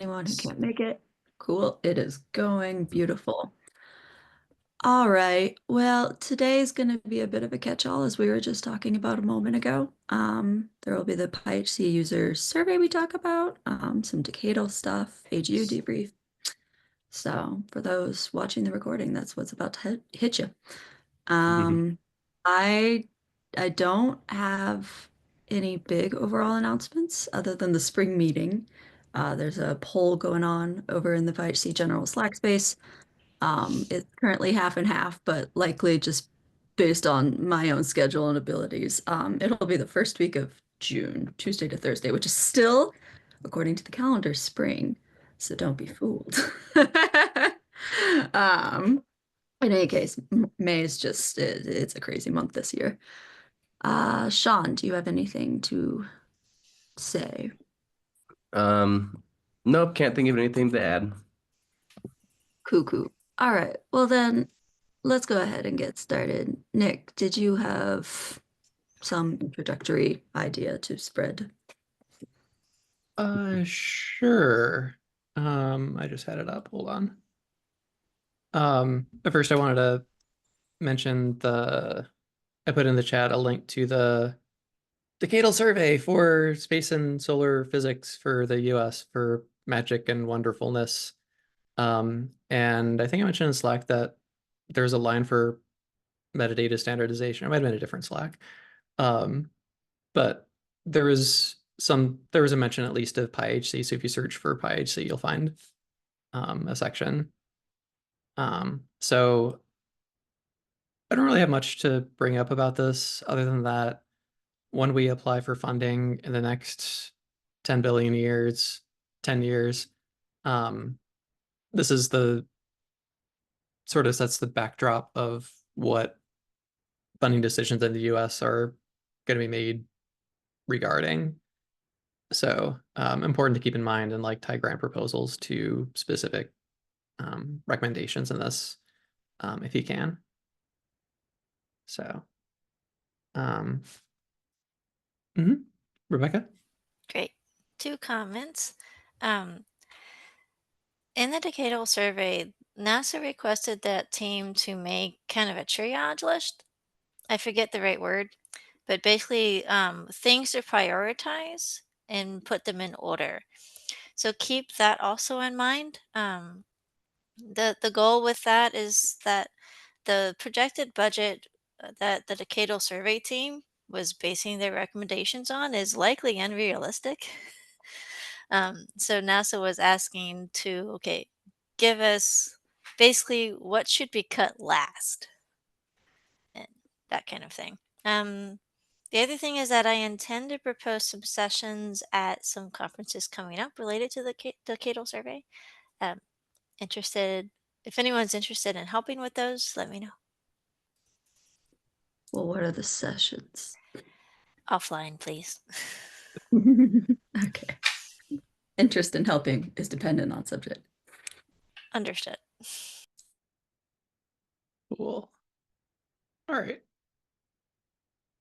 anyone who can't make it. Cool. It is going beautiful. All right. Well, today's going to be a bit of a catch-all, as we were just talking about a moment ago. There will be the PyHC user survey we talk about, some decadal stuff, AGU debrief. So for those watching the recording, that's what's about to hit you. Um, I I don't have any big overall announcements other than the spring meeting. There's a poll going on over in the PyHC General Slack space. It's currently half and half, but likely just based on my own schedule and abilities. It'll be the first week of June, Tuesday to Thursday, which is still, according to the calendar, spring. So don't be fooled. Um, in any case, May is just, it's a crazy month this year. Sean, do you have anything to say? Um, nope, can't think of anything to add. Cuckoo. All right. Well, then let's go ahead and get started. Nick, did you have some introductory idea to spread? Sure. I just had it up. Hold on. But first I wanted to mention I put in the chat a link to the decadal survey for space and solar physics for the US for magic and wonderfulness. And I think I mentioned in Slack that there's a line for metadata standardization. It might have been a different Slack. But there was a mention at least of PyHC. So if you search for PyHC, you'll find a section. So I don't really have much to bring up about this other than that when we apply for funding in the next 10 billion years, 10 years, um, this is the sort of sets the backdrop of what funding decisions in the US are going to be made regarding. So important to keep in mind and like tie grant proposals to specific recommendations in this if you can. So, um, Rebecca? Great. Two comments. Um, in the decadal survey, NASA requested that team to make kind of a triage list. I forget the right word, but basically things to prioritize and put them in order. So keep that also in mind. The goal with that is that the projected budget that the decadal survey team was basing their recommendations on is likely unrealistic. So NASA was asking to, okay, give us basically what should be cut last and that kind of thing. The other thing is that I intend to propose some sessions at some conferences coming up related to the decadal survey. Um, interested, if anyone's interested in helping with those, let me know. Well, what are the sessions? Offline, please. Okay. Interest in helping is dependent on subject. Understood. Cool. All right.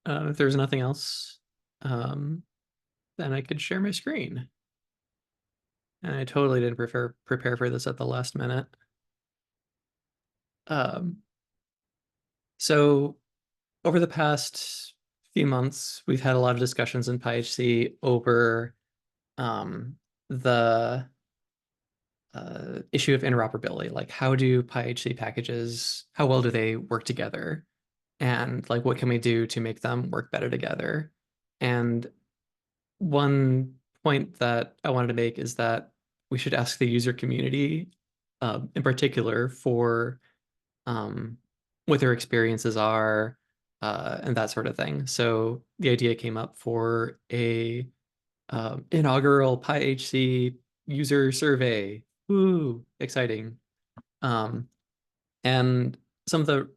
If there's nothing else, then I could share my screen. And I totally didn't prepare for this at the last minute. So over the past few months, we've had a lot of discussions in PyHC over the issue of interoperability. Like, how do PyHC packages, how well do they work together? And like, what can we do to make them work better together? And one point that I wanted to make is that we should ask the user community, in particular, for what their experiences are and that sort of thing. So the idea came up for a inaugural PyHC user survey. Woo, exciting. And some of the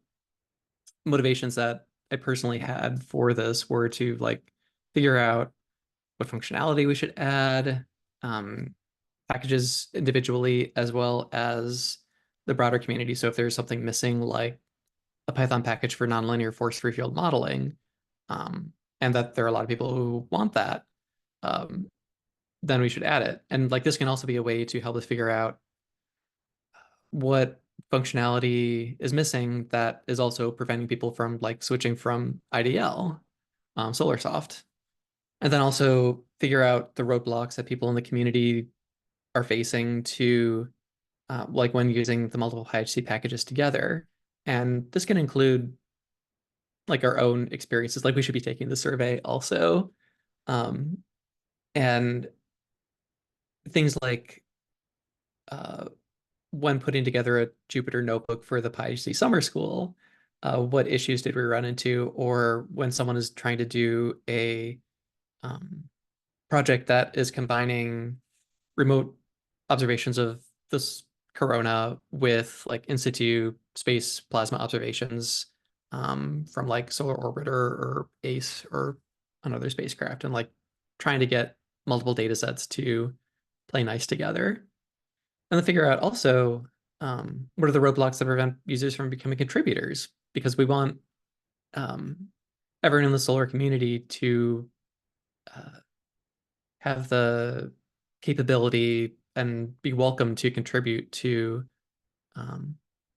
motivations that I personally had for this were to like figure out what functionality we should add, packages individually, as well as the broader community. So if there's something missing, like a Python package for nonlinear force-free field modeling, and that there are a lot of people who want that, then we should add it. And like this can also be a way to help us figure out what functionality is missing that is also preventing people from like switching from IDL, SolarSoft. And then also figure out the roadblocks that people in the community are facing to like when using the multiple PyHC packages together. And this can include like our own experiences, like we should be taking the survey also. And things like when putting together a Jupyter notebook for the PyHC summer school, what issues did we run into? Or when someone is trying to do a project that is combining remote observations of this corona with like in situ space plasma observations from like Solar Orbiter or ACE or another spacecraft, and like trying to get multiple data sets to play nice together. And then figure out also what are the roadblocks that prevent users from becoming contributors, because we want everyone in the solar community to have the capability and be welcome to contribute to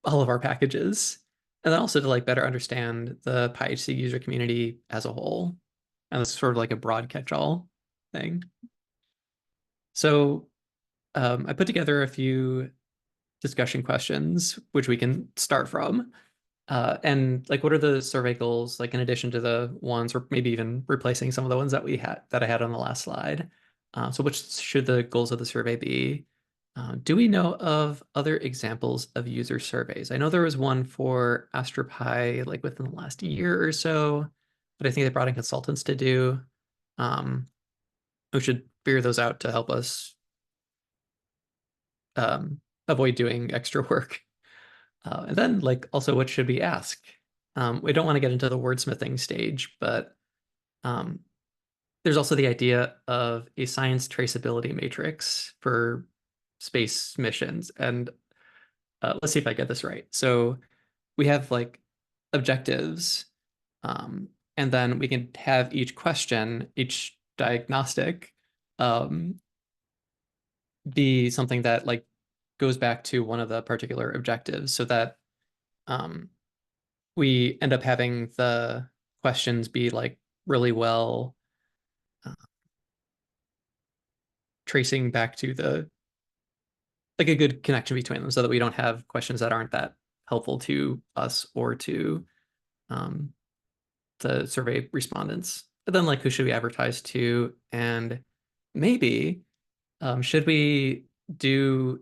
all of our packages. And then also to like better understand the PyHC user community as a whole. And it's sort of like a broad catch-all thing. So I put together a few discussion questions, which we can start from. And like, what are the survey goals, like in addition to the ones, or maybe even replacing some of the ones that I had on the last slide? So which should the goals of the survey be? Do we know of other examples of user surveys? I know there was one for AstroPi like within the last year or so, but I think they brought in consultants to do. We should figure those out to help us avoid doing extra work. And then like also what should we ask? We don't want to get into the wordsmithing stage, but there's also the idea of a science traceability matrix for space missions. And let's see if I get this right. So we have like objectives, and then we can have each question, each diagnostic, um, be something that like goes back to one of the particular objectives, so that we end up having the questions be like really well tracing back to the like a good connection between them, so that we don't have questions that aren't that helpful to us or to um, the survey respondents. But then like who should we advertise to, and maybe should we do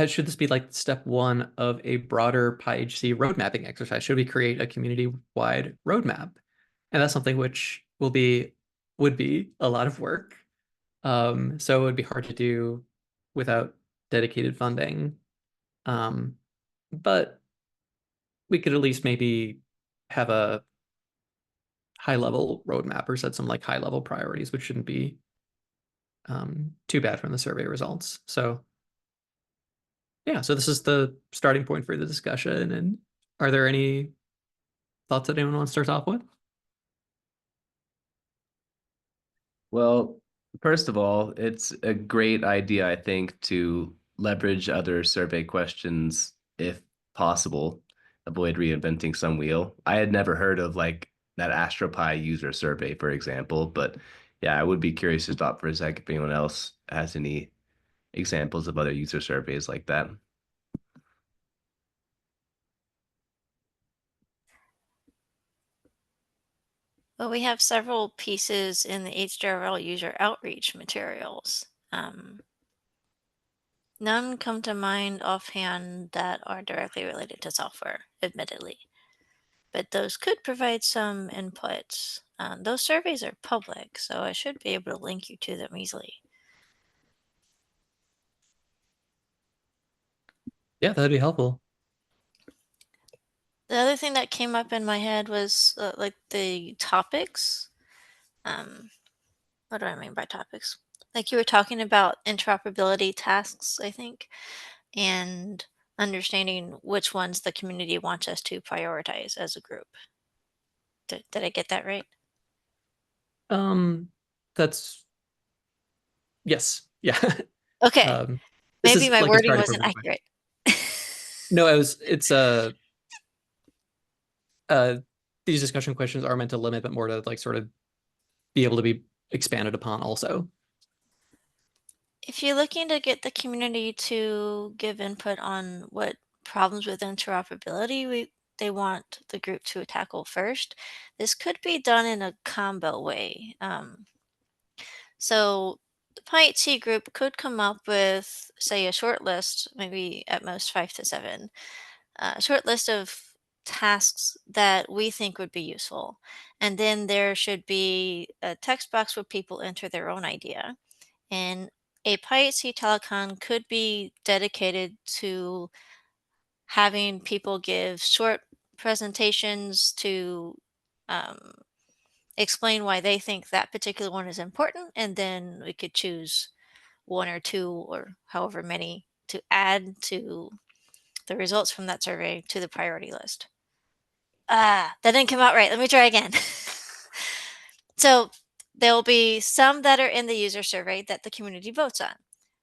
should this be like step one of a broader PyHC road mapping exercise? Should we create a community-wide roadmap? And that's something which would be a lot of work. So it would be hard to do without dedicated funding. But we could at least maybe have a high level roadmap or set some like high level priorities, which shouldn't be too bad from the survey results. So yeah, so this is the starting point for the discussion. And are there any thoughts that anyone wants to start off with? Well, first of all, it's a great idea, I think, to leverage other survey questions if possible, avoid reinventing some wheel. I had never heard of like that AstroPi user survey, for example, but yeah, I would be curious to stop for a sec if anyone else has any examples of other user surveys like that. Well, we have several pieces in the HDRL user outreach materials. None come to mind offhand that are directly related to software, admittedly, but those could provide some inputs. Those surveys are public, so I should be able to link you to them easily. Yeah, that'd be helpful. The other thing that came up in my head was like the topics. What do I mean by topics? Like you were talking about interoperability tasks, I think, and understanding which ones the community wants us to prioritize as a group. Did I get that right? Um, that's Yes. Yeah. Okay. Um, this Maybe is my like a wording starting wasn't program question. accurate. No, it's uh these discussion questions are meant to limit, but more to like sort of be able to be expanded upon also. If you're looking to get the community to give input on what problems with interoperability they want the group to tackle first, this could be done in a combo way. So the PyHC group could come up with, say, a short list, maybe at most 5 to 7, a short list of tasks that we think would be useful. And then there should be a text box where people enter their own idea. And a PyHC Telecon could be dedicated to having people give short presentations to um, explain why they think that particular one is important. And then we could choose 1 or 2 or however many to add to the results from that survey to the priority list. That didn't come out right. Let me try again. So there will be some that are in the user survey that the community votes on,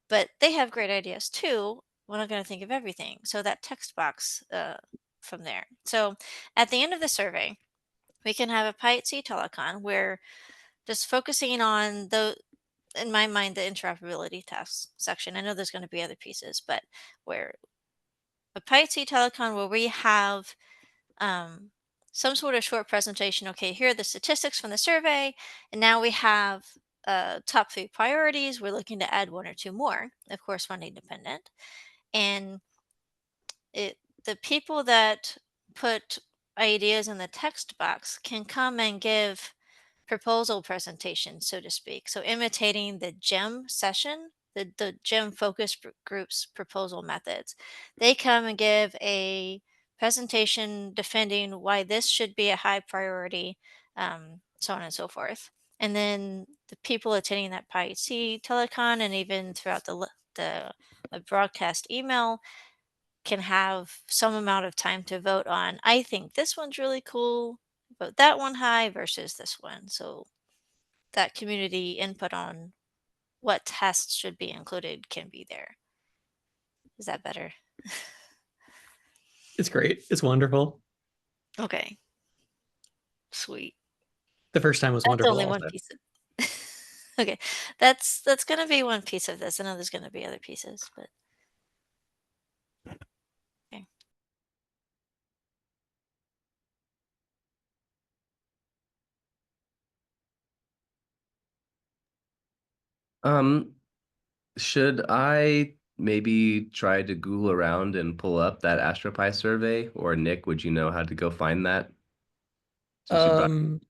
but they have great ideas too. We're not going to think of everything. So that text box from there. So at the end of the survey, we can have a PyHC Telecon where just focusing on in my mind, the interoperability tasks section. I know there's going to be other pieces, but where a PyHC Telecon where we have um, some sort of short presentation. Okay, here are the statistics from the survey, and now we have top 3 priorities. We're looking to add 1 or 2 more, of course, funding dependent. And the people that put ideas in the text box can come and give proposal presentation, so to speak. So imitating the GEM session, the GEM focus groups proposal methods. They come and give a presentation defending why this should be a high priority, so on and so forth. And then the people attending that PyHC Telecon and even throughout the broadcast email can have some amount of time to vote on, I think this one's really cool, vote that one high versus this one. So that community input on what tests should be included can be there. Is that better? It's great. It's wonderful. Okay. Sweet. The first time was That's wonderful only one also. piece of okay. That's gonna be one piece of this. I know there's gonna be other pieces, but okay. Um, should I maybe try to Google around and pull up that AstroPi survey? Or Nick, would you know how to go find that? Since you brought. Um,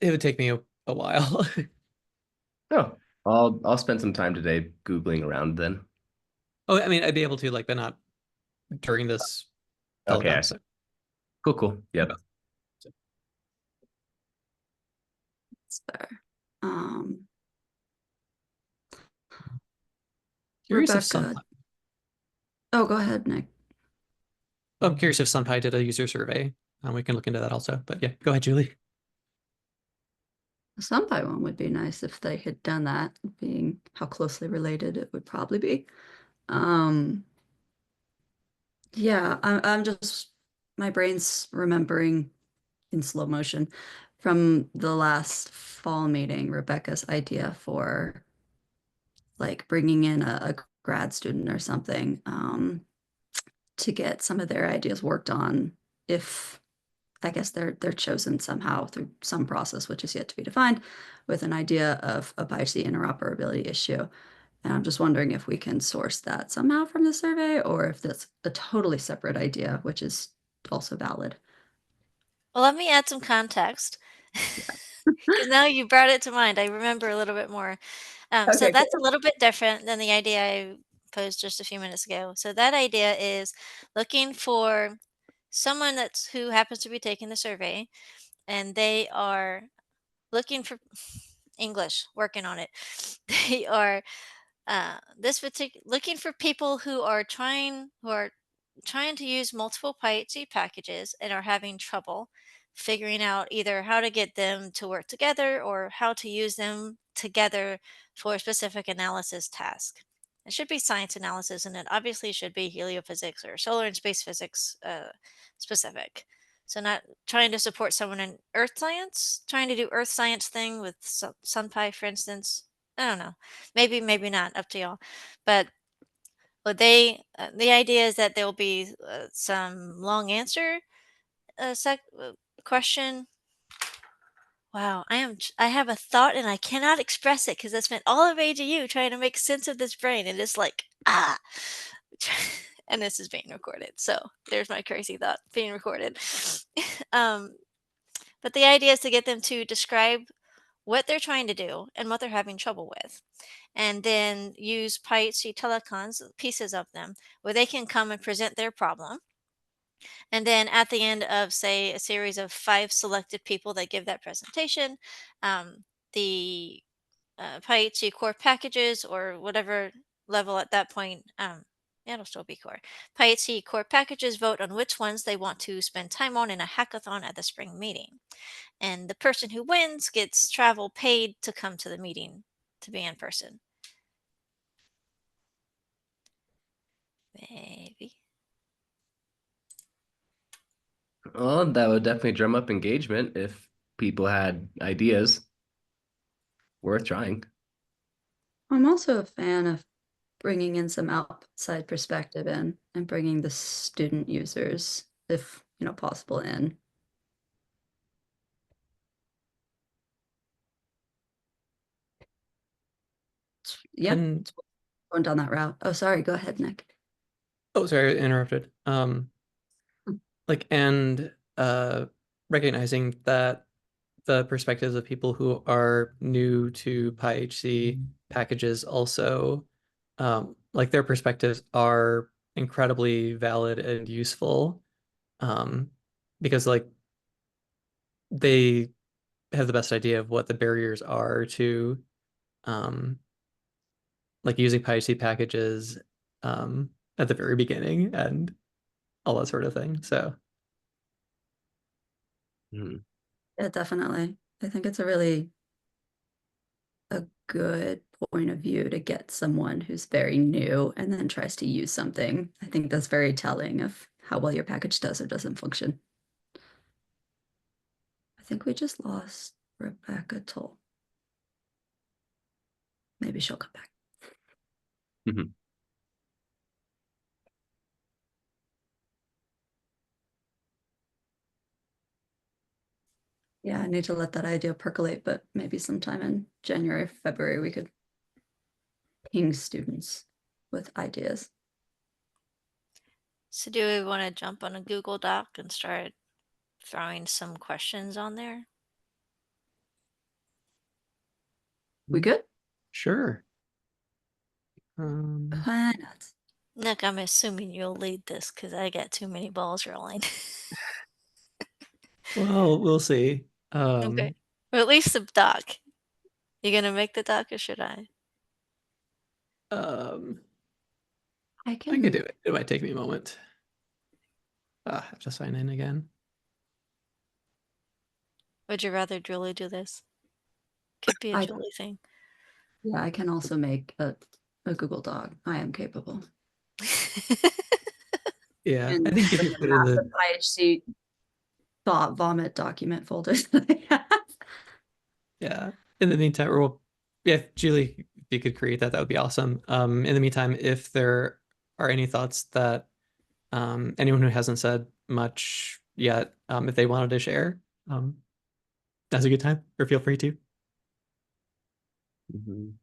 it would take me a while. Oh, I'll spend some time today Googling around then. Oh, I mean, I'd be able to like, but not during this Okay, I telecon. see. So Cool, cool. Yep. It's there. Um, curious if Rebecca. Sunpi, Oh, go ahead, Nick. I'm curious if Sunpi did a user survey. We can look into that also. But yeah, go ahead, Julie. The Senpai one would be nice if they had done that, being how closely related it would probably be. Um, yeah, I'm just, my brain's remembering in slow motion from the last fall meeting, Rebecca's idea for like bringing in a grad student or something to get some of their ideas worked on if I guess they're chosen somehow through some process, which is yet to be defined, with an idea of a PyHC interoperability issue. And I'm just wondering if we can source that somehow from the survey or if that's a totally separate idea, which is also valid. Well, let me add some context because now you brought it to mind. I remember a little bit more. So Okay, that's a cool. little bit different than the idea I posed just a few minutes ago. So that idea is looking for someone who happens to be taking the survey, and they are looking for English, working on it. They are this particular looking for people who are trying to use multiple PyHC packages and are having trouble figuring out either how to get them to work together or how to use them together for a specific analysis task. It should be science analysis, and it obviously should be heliophysics or solar and space physics specific. So not trying to support someone in earth science, trying to do earth science thing with SunPy, for instance. I don't know. Maybe, maybe not. Up to y'all. But the idea is that there will be some long answer question. Wow, I have a thought and I cannot express it because I spent all of AGU trying to make sense of this brain, and it's like and this is being recorded. So there's my crazy thought being recorded. um, but the idea is to get them to describe what they're trying to do and what they're having trouble with, and then use PyHC telecons, pieces of them, where they can come and present their problem. And then at the end of, say, a series of 5 selected people that give that presentation, the PyHC core packages or whatever level at that point, yeah, it'll still be core. PyHC core packages vote on which ones they want to spend time on in a hackathon at the spring meeting. And the person who wins gets travel paid to come to the meeting to be in person. Maybe. Well, that would definitely drum up engagement if people had ideas. Worth trying. I'm also a fan of bringing in some outside perspective in and bringing the student users, if possible, in. Yeah, And going down that route. Oh, sorry. Go ahead, Nick. oh, sorry, I interrupted. Like, and recognizing that the perspectives of people who are new to PyHC packages also, like their perspectives are incredibly valid and useful, because like they have the best idea of what the barriers are to um, like using PyHC packages at the very beginning and all that sort of thing. So Hmm. Yeah, definitely. I think it's a good point of view to get someone who's very new and then tries to use something. I think that's very telling of how well your package does or doesn't function. I think we just lost Rebecca Toll. Maybe she'll come back. Mhm. Yeah, I need to let that idea percolate, but maybe sometime in January, February, we could ping students with ideas. So do we want to jump on a Google Doc and start throwing some questions on there? We good? sure. Why not? Nick, I'm assuming you'll lead this because I got too many balls rolling. Well, we'll see. Okay. Or at least the doc. You gonna make the doc or should I? Um, I I can do can. it. It might take me a moment. I have to sign in again. Would you rather Julie do this? Could be a I Julie thing. Yeah, I can also make a Google Doc. I am capable. Yeah, I And think if the you put in massive the IHC thought vomit document folders that I have. yeah, in the meantime, or well, yeah, if Julie, if you could create that, that would be awesome. In the meantime, if there are any thoughts that anyone who hasn't said much yet, if they wanted to share, that's a good time, or feel free to. Mhm.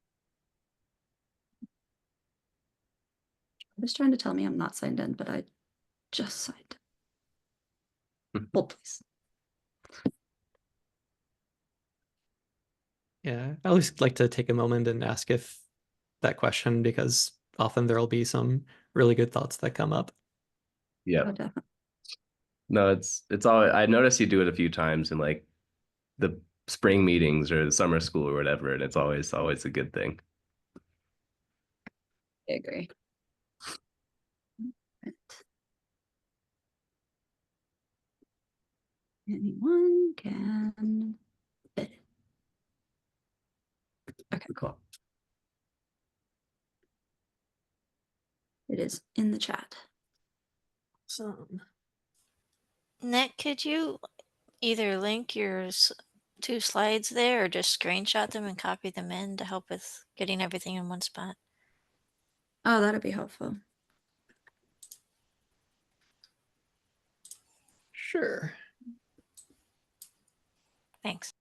I was trying to tell me I'm not signed in, but I just signed in. Hold, please. Yeah, I always like to take a moment and ask if that question because often there'll be some really good thoughts that come up. Oh, Yep. definitely. No, it's all I noticed you do it a few times in like the spring meetings or the summer school or whatever, and it's always a good thing. I agree. Right. Anyone can edit. Cool. It is in the chat. Awesome. Nick, could you either link your two slides there or just screenshot them and copy them in to help with getting everything in one spot? Oh, that'd be helpful. Sure. Thanks.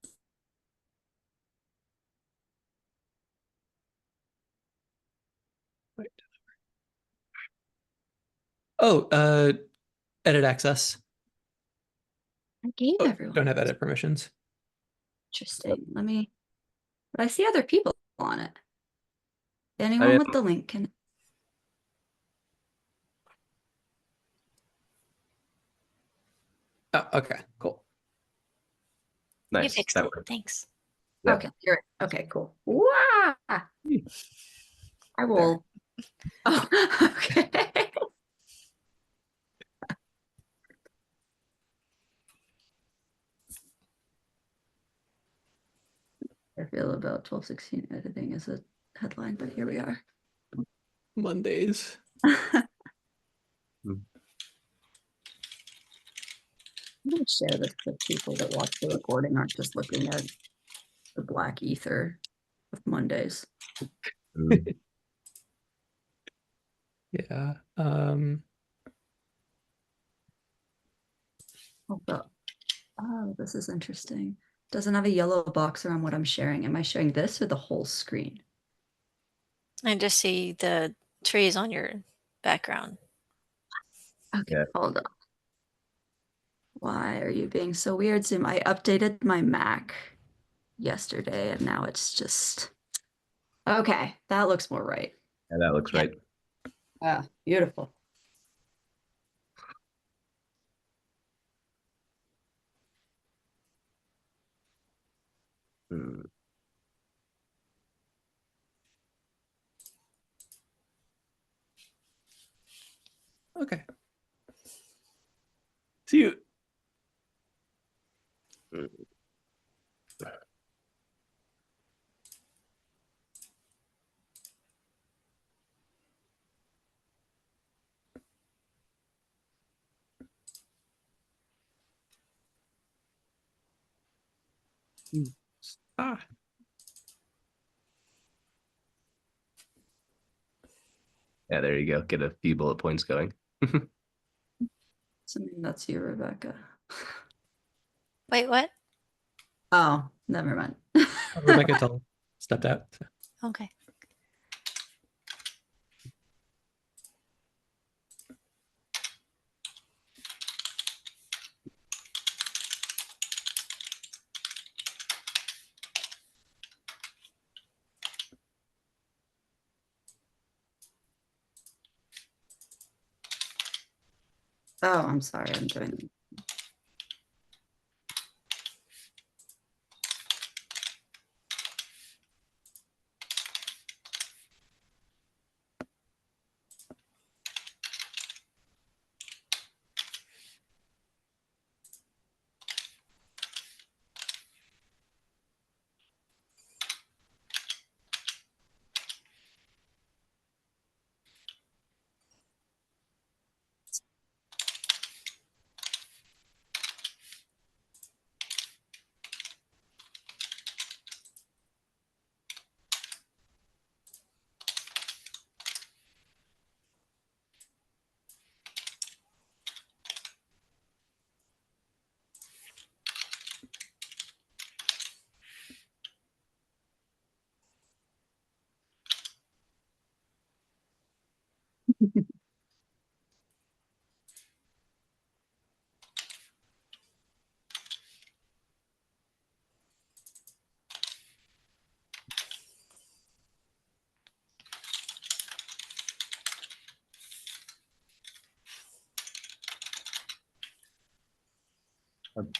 Wait. Oh, edit access. I gave Oh, everyone. don't have edit permissions. Interesting. Let me, but I see other people on it. I Anyone am, with the link can. Oh, okay, cool. You nice. fixed That it. worked. Thanks. Yeah. Okay, you're okay. Cool. Wow. I will. Oh, okay. I feel about 1216 editing as a headline, but here we are. Mondays. I'm going to share this with people that watch the recording, aren't just looking at the black ether of Mondays. Mm. Yeah. Hold up. Oh, this is interesting. Doesn't have a yellow box around what I'm sharing. Am I sharing this or the whole screen? I just see the trees on your background. Okay, Yeah. hold up. Why are you being so weird, Zoom? I updated my Mac yesterday and now it's just okay. That looks more right. Yeah, that looks Yeah. right. Ah, beautiful. Mm. Okay. See you. Mm. Ah. Yeah, there you go. Get a few bullet points going. Assuming that's you, Rebecca. Wait, what? Oh, never mind. Rebecca stepped out. Okay. Oh, I'm sorry. I'm doing.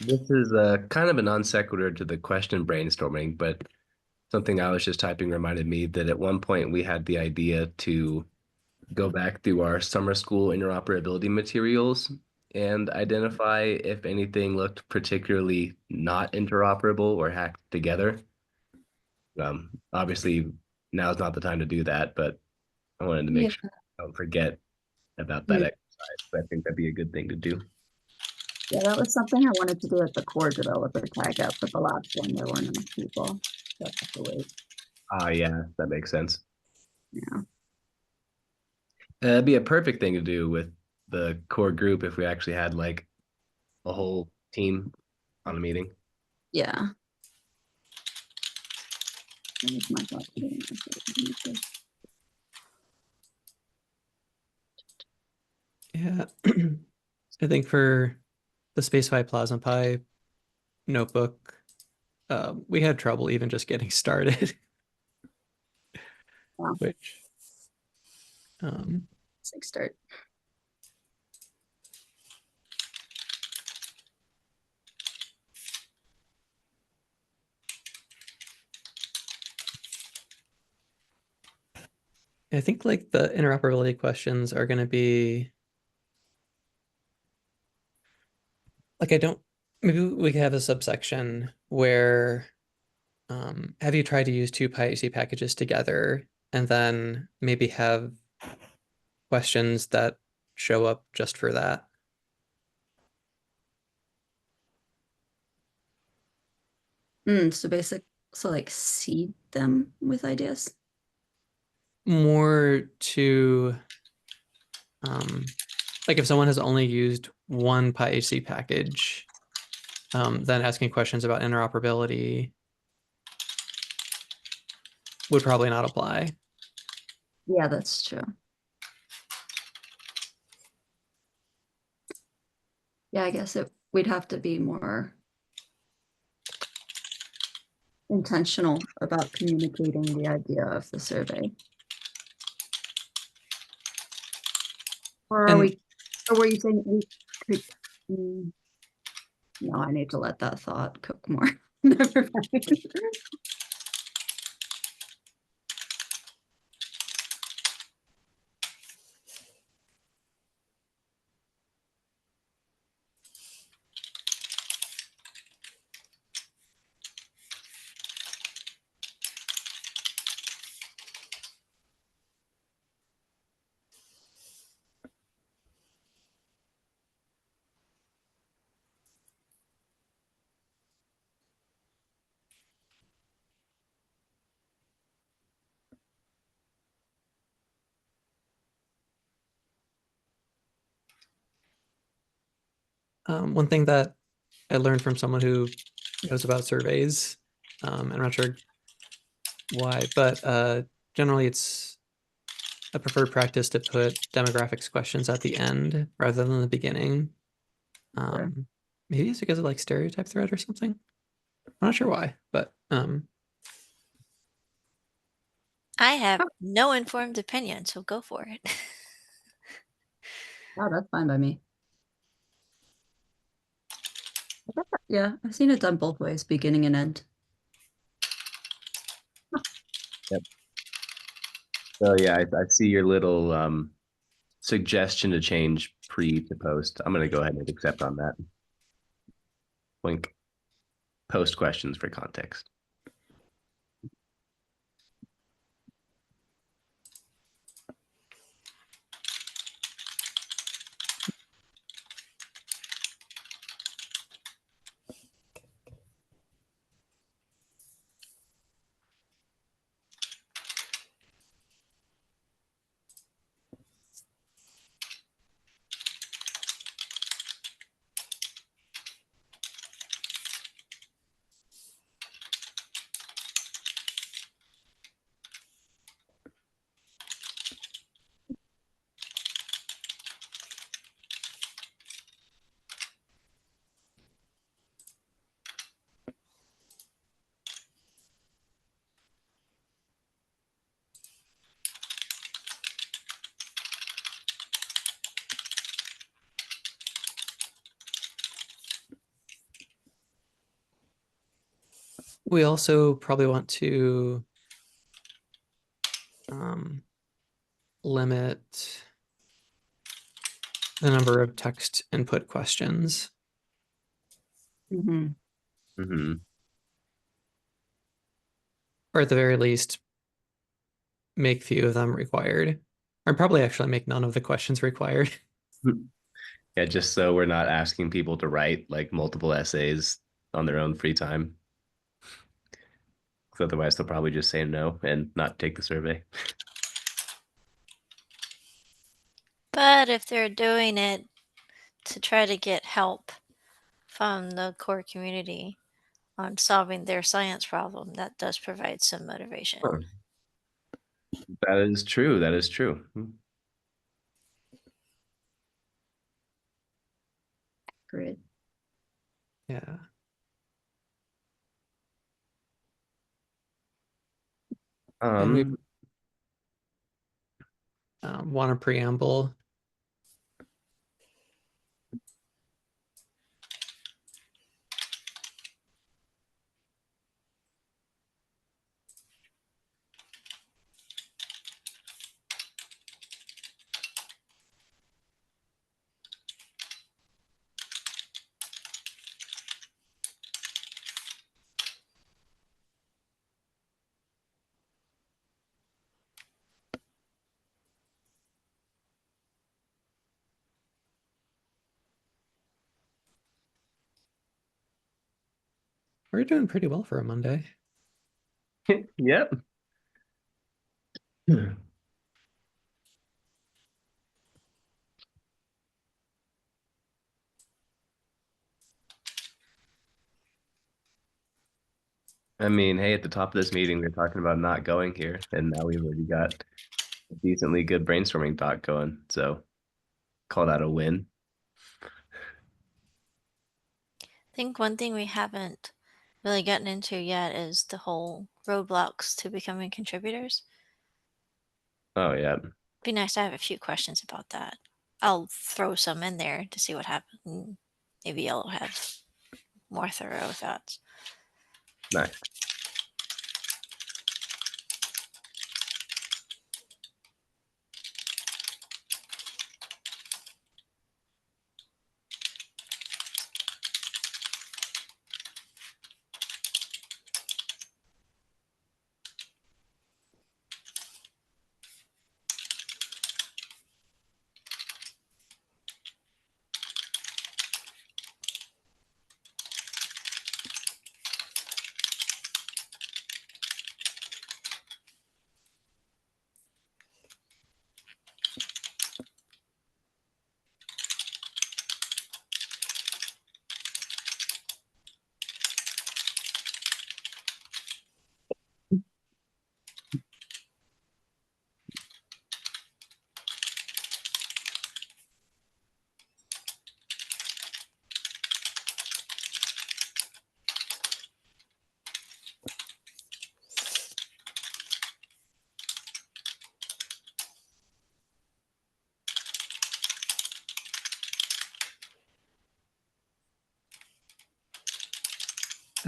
This is kind of a non sequitur to the question brainstorming, but something I was just typing reminded me that at one point we had the idea to go back through our summer school interoperability materials and identify if anything looked particularly not interoperable or hacked together. Obviously, now's not the time to do that, but I wanted to Yeah. make sure I don't forget about that Mm. exercise. I think that'd be a good thing to do. Yeah, that was something I wanted to do at the core developer tag up, but the last one there weren't enough people. So I have to wait. Ah, yeah, that makes sense. Yeah. It'd be a perfect thing to do with the core group if we actually had like a whole team on a meeting. Yeah. That was my thought too. Yeah. I think for the SpacePi Plasma Pi notebook, we had trouble even just getting started. Wow. Which um, Sick start. I think like the interoperability questions are going to be like, I don't, maybe we could have a subsection where have you tried to use two PyHC packages together, and then maybe have questions that show up just for that. So like seed them with ideas. More to like if someone has only used one PyHC package, then asking questions about interoperability would probably not apply. Yeah, that's true. Yeah, I guess we'd have to be more intentional about communicating the idea of the survey. Or And were you saying we could, mm, no, I need to let that thought cook more. Never mind. one thing that I learned from someone who knows about surveys, I'm not sure why, but generally it's a preferred practice to put demographics questions at the end rather than the beginning. Sure. Maybe it's because of like stereotype threat or something. I'm not sure why, but I have no informed opinion, so go for it. Oh, that's fine by me. Yeah, I've seen it done both ways, beginning and end. Yep. So yeah, I see your little suggestion to change pre to post. I'm gonna go ahead and accept on that. Link post questions for context. we also probably want to limit the number of text input questions. Mm-hmm. Mm-hmm. or at the very least, make few of them required, or probably actually make none of the questions required. Yeah, just so we're not asking people to write like multiple essays on their own free time. 'Cause otherwise, they'll probably just say no and not take the survey. But if they're doing it to try to get help from the core community on solving their science problem, that does provide some motivation. Huh. That is true. That is true. Great. Yeah. And we Um, want a preamble. We're doing pretty well for a Monday. yep. I mean, hey, at the top of this meeting, we are talking about not going here, and now we've already got a decently good brainstorming doc going. So call that a win. I think one thing we haven't really gotten into yet is the whole roadblocks to becoming contributors. Oh yeah. Be nice to have a few questions about that. I'll throw some in there to see what happens. Maybe you'll have more thorough thoughts. Nice.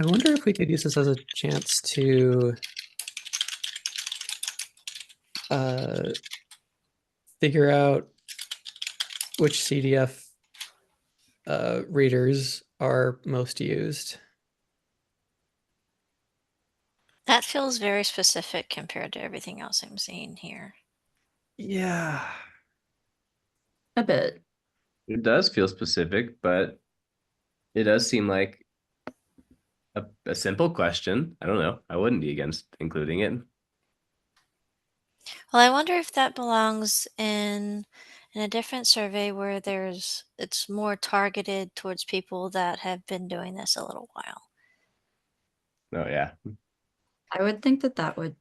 I wonder if we could use this as a chance to figure out which CDF readers are most used. That feels very specific compared to everything else I'm seeing here. Yeah. A bit. It does feel specific, but it does seem like a simple question. I don't know. I wouldn't be against including it. Well, I wonder if that belongs in a different survey where it's more targeted towards people that have been doing this a little while. Oh yeah. I would think that that would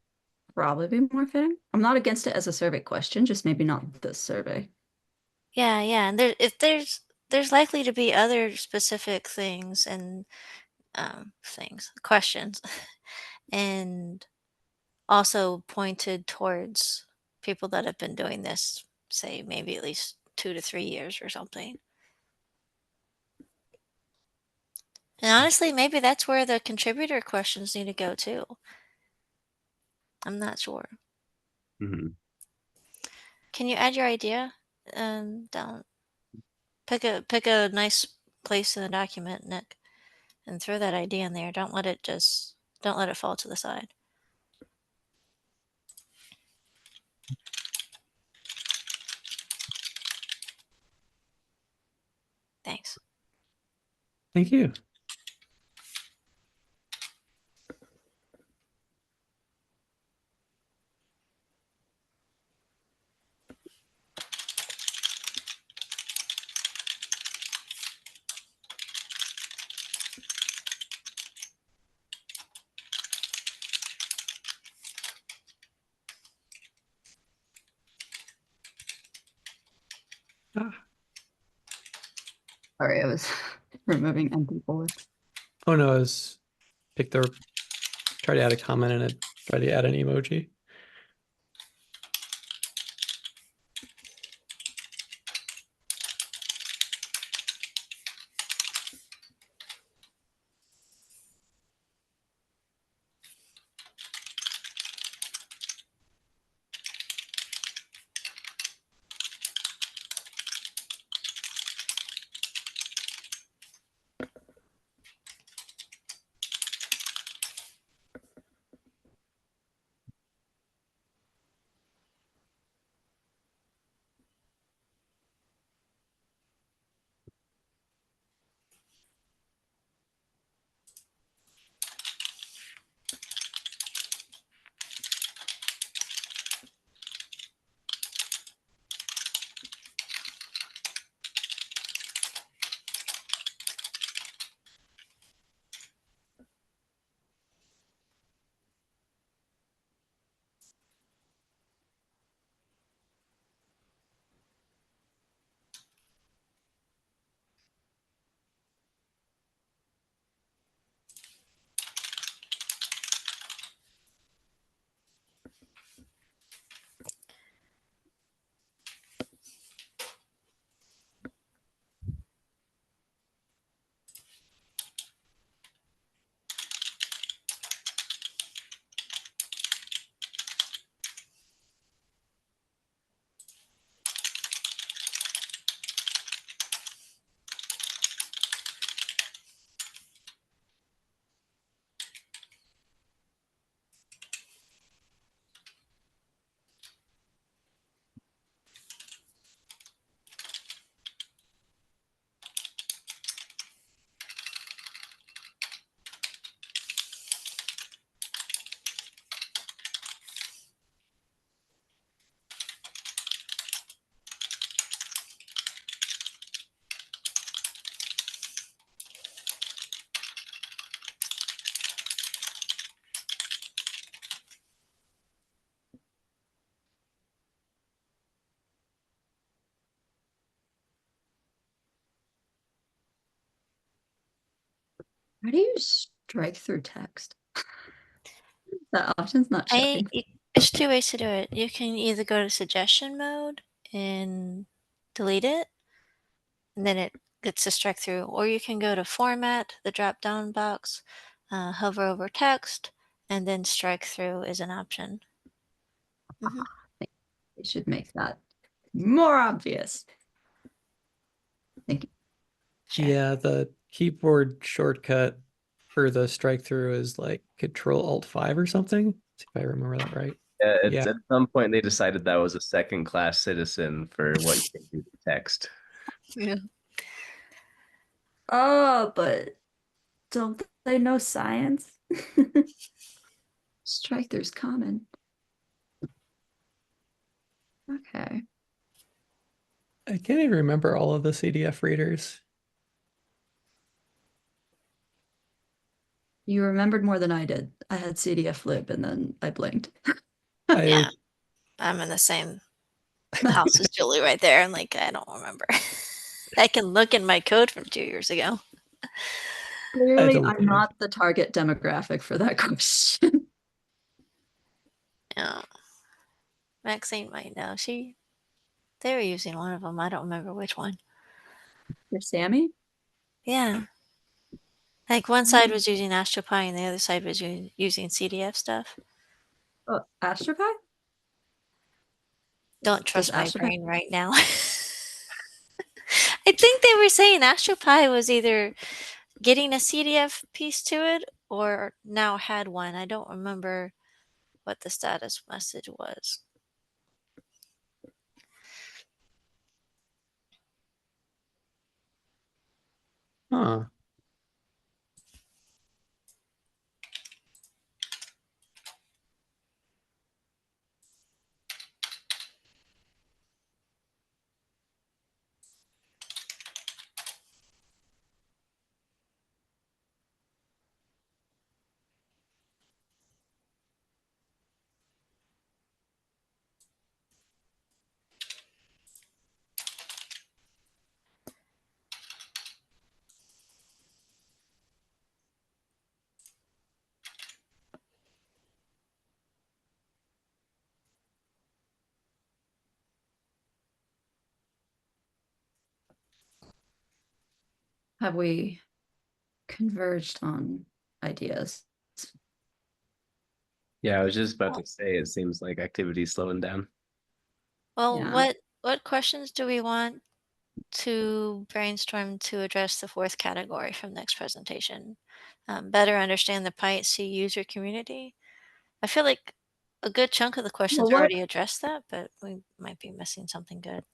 probably be more fitting. I'm not against it as a survey question, just maybe not this survey. Yeah, yeah, and if there's likely to be other specific things and things questions and also pointed towards people that have been doing this, say maybe at least 2 to 3 years or something. And honestly, maybe that's where the contributor questions need to go too. I'm not sure. Mhm. Can you add your idea? Down. Pick a nice place in the document, Nick, and throw that idea in there. Don't let it fall to the side. Thanks. Thank you. Ah. Sorry, I was removing empty bullets. Oh no, I was try to add a comment and it try to add an emoji. How do you strike through text? That option's not showing. There's two ways to do it. You can either go to suggestion mode and delete it, and then it gets to strike through, or you can go to format, the drop down box, hover over text, and then strike through is an option. Mhm. It should make that more obvious. Thank you. Sure. Yeah, the keyboard shortcut for the strike through is like Control Alt 5 or something. See if I remember that right. It's Yeah. at some point they decided that was a second class citizen for what you can do to text. Yeah. Oh, but don't they know science? Strike through's common. Okay. I can't even remember all of the CDF readers. You remembered more than I did. I had CDF lib and then I blinked. Yeah, I I'm in the same house as Julie right there. I'm like, I don't remember. I can look in my code from 2 years ago. I had to Clearly, look I'm it up. not the target demographic for that question. Yeah. Maxine might know. They were using one of them. I don't remember which one. You're Sammy? Yeah. Like one side was using AstroPi and the other side was using CDF stuff. Oh, AstroPi? Don't Does trust my AstroPi? brain right now. I think they were saying AstroPi was either getting a CDF piece to it or now had one. I don't remember what the status message was. Huh. Have we converged on ideas? Yeah, I was just about to say it seems like activity's slowing down. Well, Yeah. what questions do we want to brainstorm to address the fourth category from next presentation? Better understand the PyHC user community. I feel like a good chunk of the questions Well, what? already addressed that, but we might be missing something good.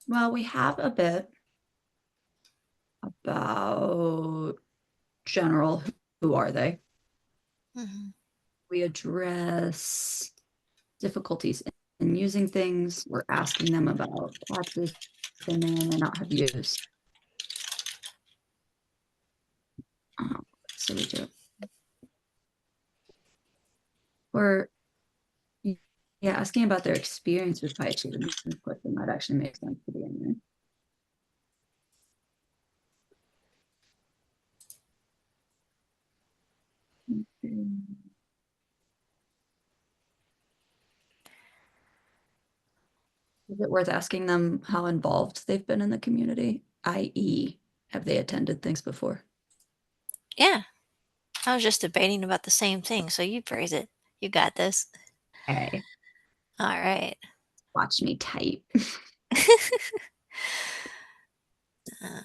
Well, we have a bit about general who are they? Mhm. We address difficulties in using things. We're asking them about classes they may or may not have used. So we do. We're yeah, asking about their experience with PyHC and this question might actually make sense to begin with. Is it worth asking them how involved they've been in the community, i.e., have they attended things before? Yeah, I was just debating about the same thing, so you praise it. You got this. Hey, All right. watch me type. Uh,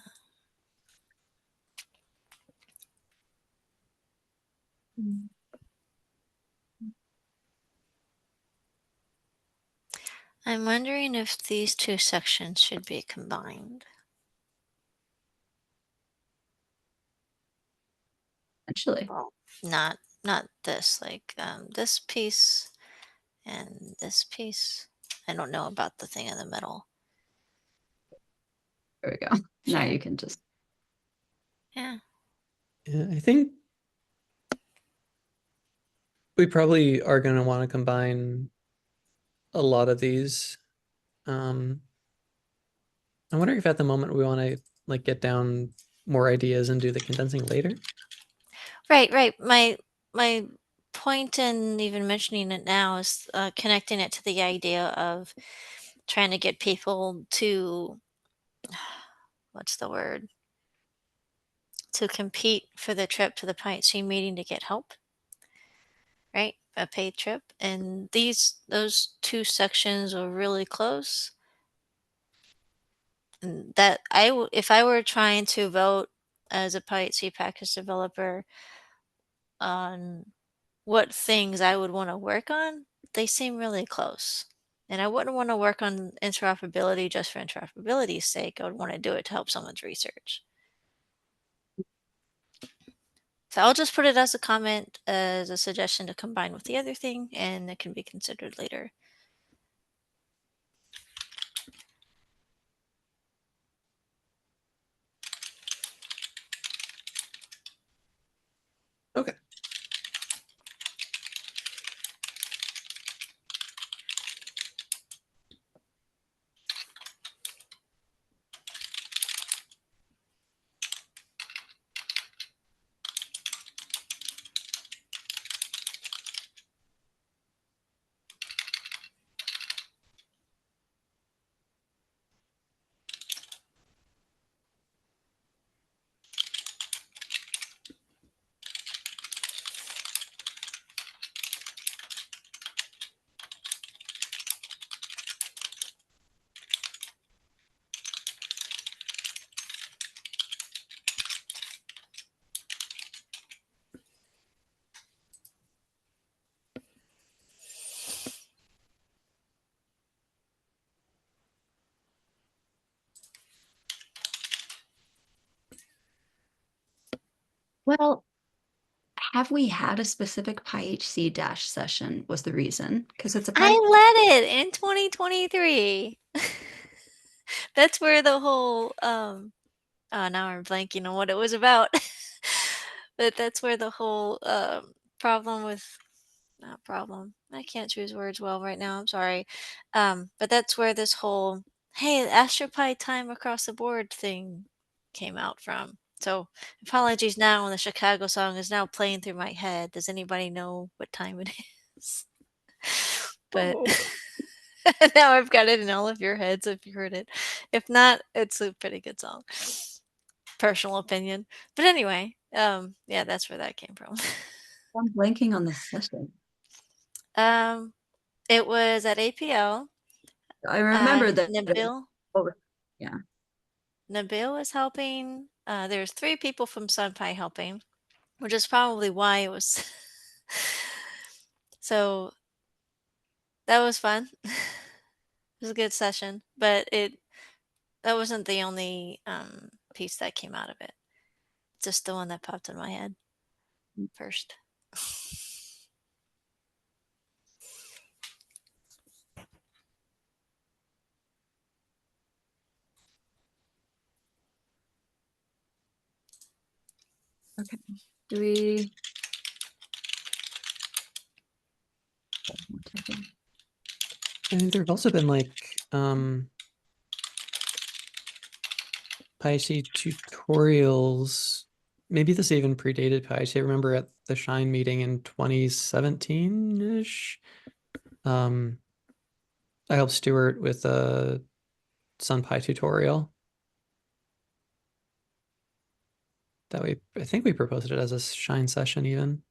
I'm wondering if these two sections should be combined. Actually, Well, not this, like this piece and this piece. I don't know about the thing in the middle. there we go. Now Sure. you can just Yeah. Yeah, I think we probably are going to want to combine a lot of these. Um, I wonder if at the moment we want to like get down more ideas and do the condensing later. Right, right. My point in even mentioning it now is connecting it to the idea of trying to get people to what's the word? To compete for the trip to the PyHC meeting to get help, right? A paid trip. And those two sections are really close. And that if I were trying to vote as a PyHC package developer on what things I would want to work on, they seem really close. And I wouldn't want to work on interoperability just for interoperability's sake. I would want to do it to help someone's research. So I'll just put it as a comment, as a suggestion to combine with the other thing, and it can be considered later. Okay. Well, have we had a specific PyHC dash session was the reason? Because it's a I Py. led it in 2023. That's where the whole oh, now I'm blanking on what it was about. But that's where the whole problem with not problem. I can't choose words well right now. I'm sorry. But that's where this whole hey, AstroPi time across the board thing came out from. So apologies now when the Chicago song is now playing through my head. Does anybody know what time it is? But Oh. now I've got it in all of your heads if you heard it. If not, it's a pretty good song. Personal opinion. But anyway, yeah, that's where that came from. I'm blanking on the session. um, it was at APL. I remember that. Nabil Oh, yeah. Nabil was helping. There's 3 people from SunPy helping, which is probably why it was so that was fun. It was a good session, but that wasn't the only piece that came out of it. Just the one that popped in my head first. Okay. Do we? I mean, there have also been like PyHC tutorials. Maybe this even predated PyHC. I remember at the Shine meeting in 2017-ish. I helped Stuart with a SunPy tutorial. That I think we proposed it as a Shine session even.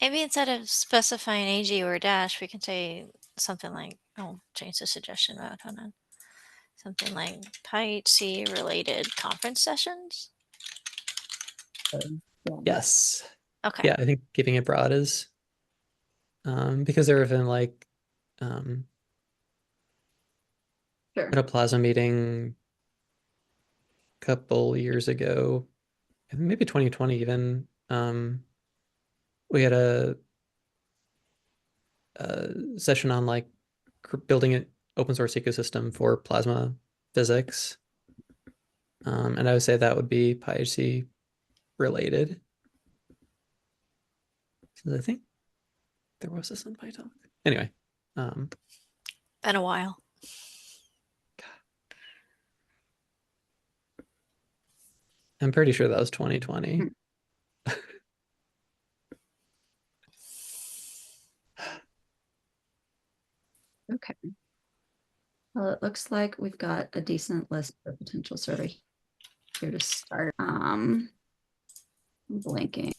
Maybe instead of specifying AG or dash, we can say something like, oh, change the suggestion mode. Hold on. Something like PyHC related conference sessions. Yes. Okay. Yeah, I think keeping it broad is because there have been like Sure. at a Plasma meeting a couple years ago, maybe 2020 even, we had a session on like building an open source ecosystem for plasma physics. And I would say that would be PyHC related. So I think there was this on PyTalk. Anyway. Been a while. I'm pretty sure that was 2020. Okay. Well, it looks like we've got a decent list of potential survey here to start. I'm blanking.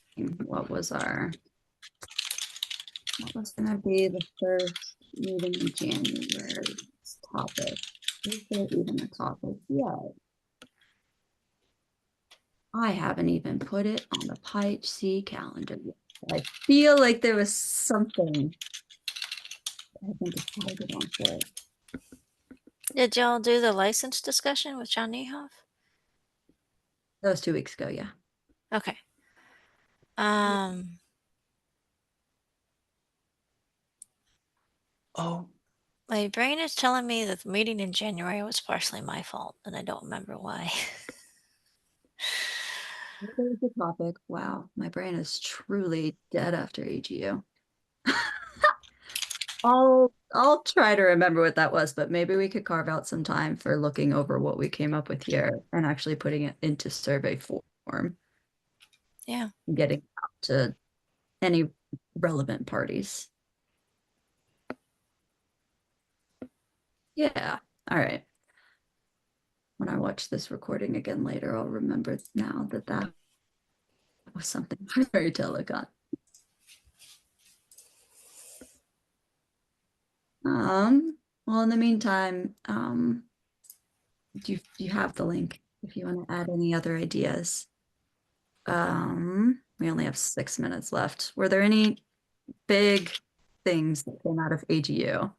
What was gonna be the first meeting in January topic? Is there even a topic yet? I haven't even put it on the PyHC calendar yet. I feel like there was something I think it's targeted on for it. Did y'all do the license discussion with John Niehoff? That was 2 weeks ago, yeah. Okay. Oh, My brain is telling me that the meeting in January was partially my fault, and I don't remember why. There was a topic. Wow, my brain is truly dead after AGU. I'll try to remember what that was, but maybe we could carve out some time for looking over what we came up with here and actually putting it into survey form Yeah. and getting out to any relevant parties. Yeah. All right. When I watch this recording again later, I'll remember now that was something very Telecon. Well, in the meantime, do you have the link if you want to add any other ideas? We only have 6 minutes left. Were there any big things that came out of AGU?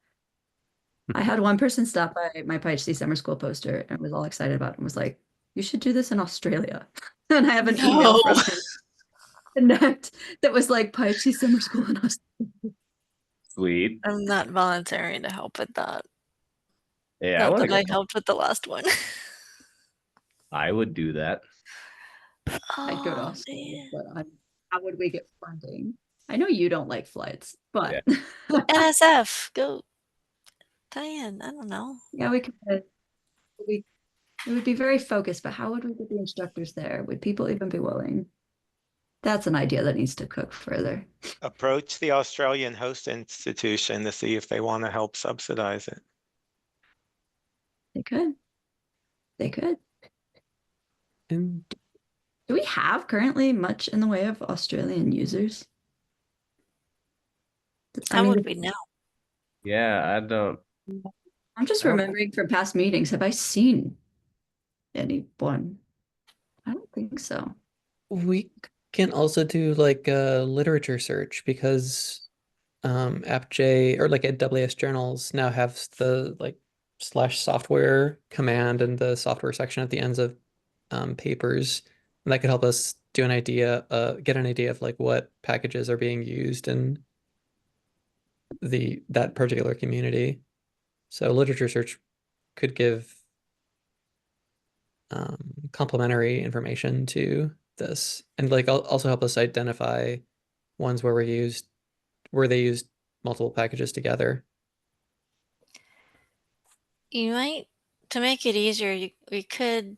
I had one person stop by my PyHC summer school poster and was all excited about it and was like, you should do this in Australia. And I have an email from him connect that was like PyHC summer school in Australia. Sweet. I'm not volunteering to help with that. Yeah, I Not want to that go. I helped with the last one. I would do that. I'd go to Oh, Australia, man. but how would we get funding? I know you don't like flights, but NSF, go. Diane, I don't know. yeah, we it would be very focused, but how would we get the instructors there? Would people even be willing? That's an idea that needs to cook further. Approach the Australian host institution to see if they want to help subsidize it. They could. They could. And Do we have currently much in the way of Australian users? I How mean, would we know? Yeah, I don't. I'm just I don't- remembering from past meetings. Have I seen anyone? I don't think so. we can also do like a literature search because AppJ or like AWS journals now have the like /software command and the software section at the ends of papers. And that could help us do an idea, get an idea of like what packages are being used in that particular community. So literature search could give complementary information to this, and like also help us identify ones where they used multiple packages together. You might, to make it easier, we could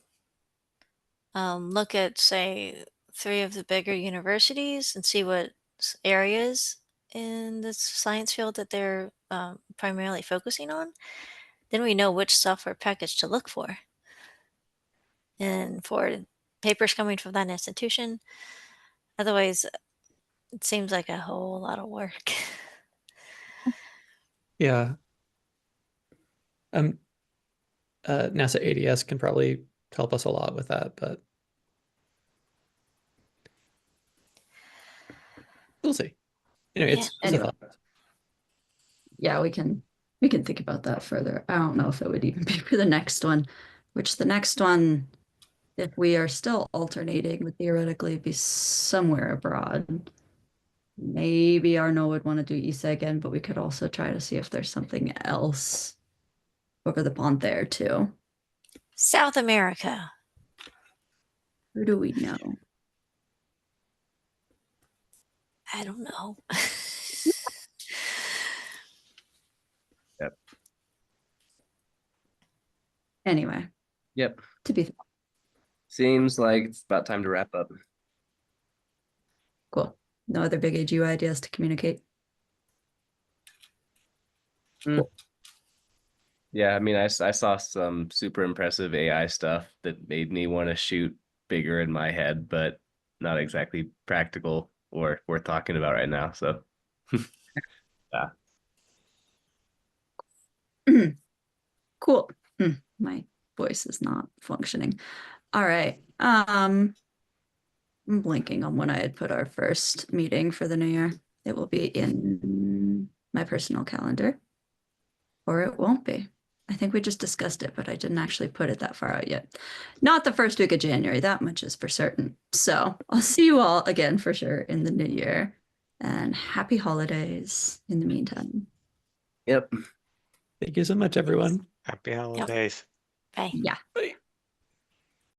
look at, say, 3 of the bigger universities and see what areas in the science field that they're primarily focusing on. Then we know which software package to look for. And for papers coming from that institution, otherwise, it seems like a whole lot of work. Yeah. NASA ADS can probably help us a lot with that, but we'll see. It's a Anyway. thought. Yeah, we can think about that further. I don't know if it would even be for the next one, which the next one, if we are still alternating, would theoretically be somewhere abroad. Maybe Arno would want to do ESA again, but we could also try to see if there's something else over the pond there too. South America. Who do we know? I don't know. Yep. Anyway, Yep. to be Seems like it's about time to wrap up. cool. No other big AGU ideas to communicate. Cool. Yeah, I mean, I saw some super impressive AI stuff that made me want to shoot bigger in my head, but not exactly practical or worth talking about right now. So, yeah. Cool. My voice is not functioning. All right. I'm blanking on when I had put our first meeting for the new year. It will be in my personal calendar, or it won't be. I think we just discussed it, but I didn't actually put it that far out yet. Not the first week of January, that much is for certain. So I'll see you all again for sure in the new year. And happy holidays in the meantime. Yep. Thank you so much, everyone. Happy holidays. Bye. Yeah. Bye.